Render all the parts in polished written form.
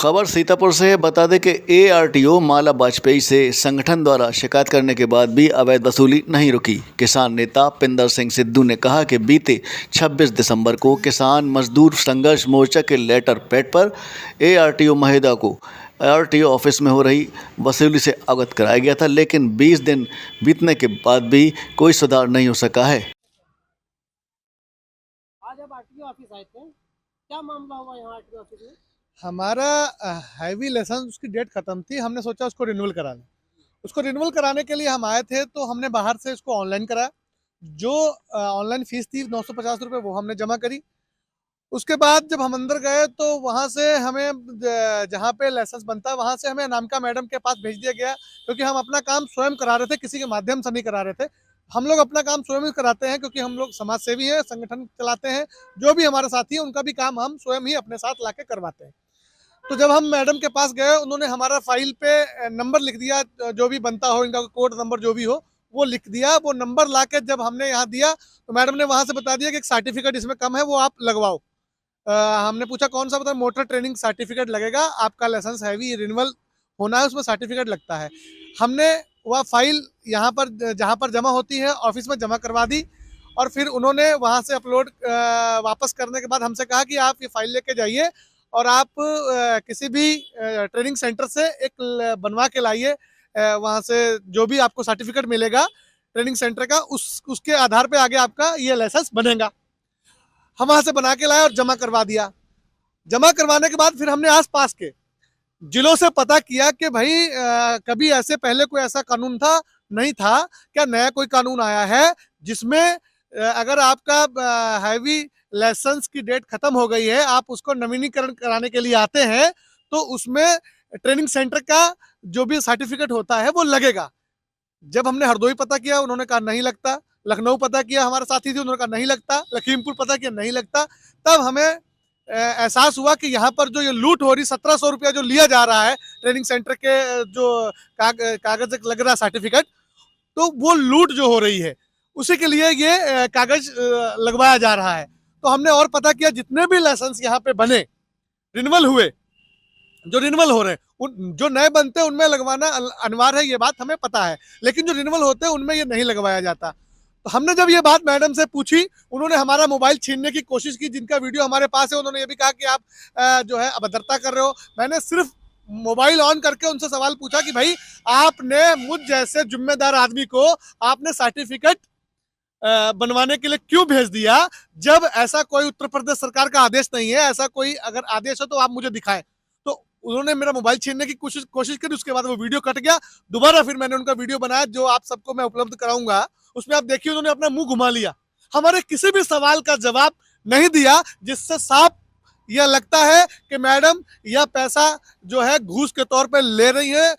खबर सीतापुर से है। बता दें कि एआरटीओ माला वाजपेयी से संगठन द्वारा शिकायत करने के बाद भी अवैध वसूली नहीं रुकी। किसान नेता पिंदर सिंह सिद्धू ने कहा कि बीते 26 दिसंबर को किसान मजदूर संघर्ष मोर्चा के लेटर पैड पर एआरटीओ महिदा को आरटीओ ऑफिस में हो रही वसूली से अवगत कराया गया था, लेकिन 20 दिन बीतने के बाद भी कोई सुधार नहीं हो सका है। आज आप आरटीओ ऑफिस आए थे, क्या मामला हुआ यहाँ आरटीओ ऑफिस में? हमारा हैवी लाइसेंस उसकी डेट ख़त्म थी। हमने सोचा उसको रिन्यूअल करा लें। उसको रिन्यूअल कराने के लिए हम आए थे, तो हमने बाहर से इसको ऑनलाइन कराया। जो ऑनलाइन फ़ीस थी 950 रुपये, वो हमने जमा करी। उसके बाद जब हम अंदर गए तो वहाँ से हमें जहाँ पे लाइसेंस बनता है वहाँ से हमें अनामिका मैडम के पास भेज दिया गया, क्योंकि हम अपना काम स्वयं करा रहे थे, किसी के माध्यम से नहीं करा रहे थे। हम लोग अपना काम स्वयं ही कराते हैं, क्योंकि हम लोग समाज सेवी हैं, संगठन चलाते हैं। जो भी हमारे साथी हैं उनका भी काम हम स्वयं ही अपने साथ ला के करवाते हैं। तो जब हम मैडम के पास गए, उन्होंने हमारा फाइल पे नंबर लिख दिया, जो भी बनता हो, इनका कोड नंबर जो भी हो वो लिख दिया। वो नंबर ला के जब हमने यहाँ दिया तो मैडम ने वहाँ से बता दिया कि एक सर्टिफिकेट इसमें कम है, वो आप लगवाओ। हमने पूछा कौन सा, बता मोटर ट्रेनिंग सर्टिफिकेट लगेगा, आपका लाइसेंस हैवी रिन्यूअल होना है, उसमें सर्टिफिकेट लगता है। हमने वह फाइल यहाँ पर जहाँ पर जमा होती है ऑफिस में जमा करवा दी, और फिर उन्होंने वहाँ से अपलोड वापस करने के बाद हमसे कहा कि आप ये फाइल लेके जाइए और आप किसी भी ट्रेनिंग सेंटर से एक बनवा के लाइए। वहाँ से जो भी आपको सर्टिफिकेट मिलेगा ट्रेनिंग सेंटर का, उसके आधार पे आगे आपका ये लाइसेंस बनेगा। हम वहाँ से बना के लाए और जमा करवा दिया। जमा करवाने के बाद फिर हमने आस पास के जिलों से पता किया कि भाई कभी ऐसे पहले कोई ऐसा कानून था, नहीं था क्या, नया कोई कानून आया है जिसमें अगर आपका हैवी लाइसेंस की डेट खत्म हो गई है, आप उसको नवीनीकरण कराने के लिए आते हैं, तो उसमें ट्रेनिंग सेंटर का जो भी सर्टिफिकेट होता है वो लगेगा। जब हमने हरदोई पता किया, उन्होंने कहा नहीं लगता। लखनऊ पता किया, हमारे साथी थे, उन्होंने कहा नहीं लगता। लखीमपुर पता किया, नहीं लगता। तब हमें एहसास हुआ कि यहाँ पर जो ये लूट हो रही, 1700 रुपया जो लिया जा रहा है ट्रेनिंग सेंटर के जो कागज लग रहा है सर्टिफिकेट, तो वो लूट जो हो रही है उसी के लिए ये कागज लगवाया जा रहा है। तो हमने और पता किया, जितने भी लाइसेंस यहाँ पे बने, रिन्यूअल हुए, जो रिन्यूअल हो रहे हैं, जो नए बनते हैं उनमें लगवाना अनिवार्य है, ये बात हमें पता है, लेकिन जो रिन्यूअल होते हैं उनमें ये नहीं लगवाया जाता। तो हमने जब ये बात मैडम से पूछी, उन्होंने हमारा मोबाइल छीनने की कोशिश की। जिनका वीडियो हमारे पास है, उन्होंने ये भी कहा कि आप जो है अभद्रता कर रहे हो। मैंने सिर्फ मोबाइल ऑन करके उनसे सवाल पूछा कि भाई, आपने मुझ जैसे जिम्मेदार आदमी को आपने सर्टिफिकेट बनवाने के लिए क्यों भेज दिया, जब ऐसा कोई उत्तर प्रदेश सरकार का आदेश नहीं है। ऐसा कोई अगर आदेश है तो आप मुझे दिखाएं। तो उन्होंने मेरा मोबाइल छीनने की कोशिश करी। उसके बाद वो वीडियो कट गया। दोबारा फिर मैंने उनका वीडियो बनाया, जो आप सबको मैं उपलब्ध कराऊंगा। उसमें आप देखिए, उन्होंने अपना मुंह घुमा लिया, हमारे किसी भी सवाल का जवाब नहीं दिया, जिससे साफ यह लगता है कि मैडम यह पैसा जो है घूस के तौर पर ले रही है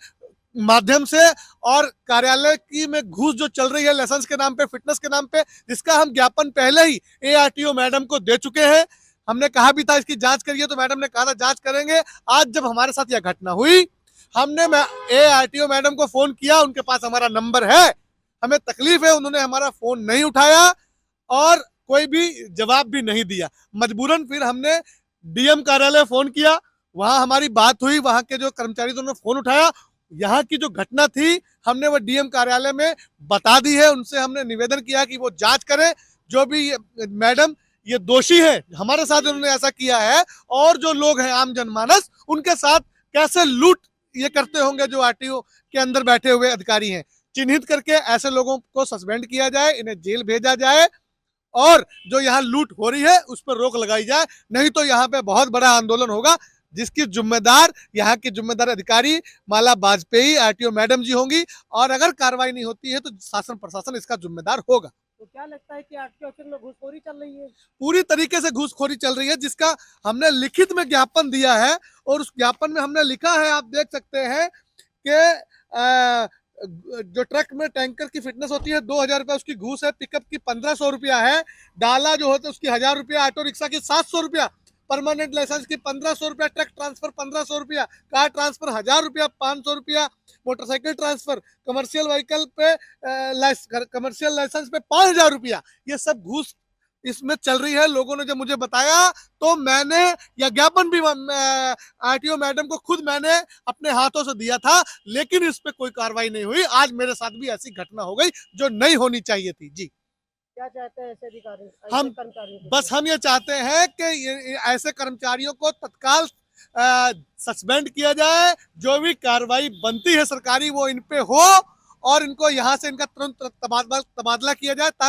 माध्यम से, और कार्यालय की में घूस जो चल रही है लाइसेंस के नाम पे, फिटनेस के नाम पे, जिसका हम ज्ञापन पहले ही एआरटीओ मैडम को दे चुके हैं। हमने कहा भी था इसकी जांच करिए, तो मैडम ने कहा था जांच करेंगे। आज जब हमारे साथ यह घटना हुई, हमने एआरटीओ मैडम को फोन किया, उनके पास हमारा नंबर है, हमें तकलीफ है, उन्होंने हमारा फोन नहीं उठाया और कोई भी जवाब भी नहीं दिया। मजबूरन फिर हमने डीएम कार्यालय फोन किया, वहां हमारी बात हुई, वहां के जो कर्मचारी थे उन्होंने फोन उठाया। यहाँ की जो घटना थी हमने वो डीएम कार्यालय में बता दी है। उनसे हमने निवेदन किया कि वो जांच करें, जो भी मैडम ये दोषी है, हमारे साथ उन्होंने ऐसा किया है, और जो लोग हैं आम जनमानस, उनके साथ कैसे लूट ये करते होंगे जो आरटीओ के अंदर बैठे हुए अधिकारी हैं। चिन्हित करके ऐसे लोगों को सस्पेंड किया जाए, इन्हें जेल भेजा जाए, और जो यहाँ लूट हो रही है उस पर रोक लगाई जाए। नहीं तो यहाँ पे बहुत बड़ा आंदोलन होगा, जिसकी जिम्मेदार यहाँ की जिम्मेदार अधिकारी माला वाजपेयी आरटीओ मैडम जी होंगी, और अगर कार्रवाई नहीं होती है तो शासन प्रशासन इसका जिम्मेदार होगा। तो क्या लगता है कि आरटीओ ऑफिस में घूसखोरी चल रही है? पूरी तरीके से घूसखोरी चल रही है, जिसका हमने लिखित में ज्ञापन दिया है, और उस ज्ञापन में हमने लिखा है, आप देख सकते हैं कि जो ट्रक में टैंकर की फिटनेस होती है 2000 रुपया उसकी घूस है, पिकअप की 1500 रुपया है, डाला जो होता है उसकी 1000 रुपया, ऑटो रिक्शा की 700 रुपया, परमानेंट लाइसेंस की 1500 रुपया, ट्रक ट्रांसफर 1500 रुपया, कार ट्रांसफर 1000 रुपया, 500 रुपया, मोटरसाइकिल ट्रांसफर, कमर्शियल व्हीकल पे कमर्शियल लाइसेंस पे 5000 रुपया, ये सब घूस इसमें चल रही है। लोगों ने जब मुझे बताया तो मैंने यह ज्ञापन भी आरटीओ मैडम को खुद मैंने अपने हाथों से दिया था, लेकिन इस पे कोई कार्रवाई नहीं हुई। आज मेरे साथ भी ऐसी घटना हो गई जो नहीं होनी चाहिए थी। जी, क्या चाहते हैं ऐसे अधिकारी, हम ऐसे कर्मचारियों के बस लिए? हम ये चाहते हैं कि ऐसे कर्मचारियों को तत्काल सस्पेंड किया जाए। जो भी कार्रवाई बनती है सरकारी वो इन पे हो और इनको यहाँ से इनका तुरंत तबादला किया जाए।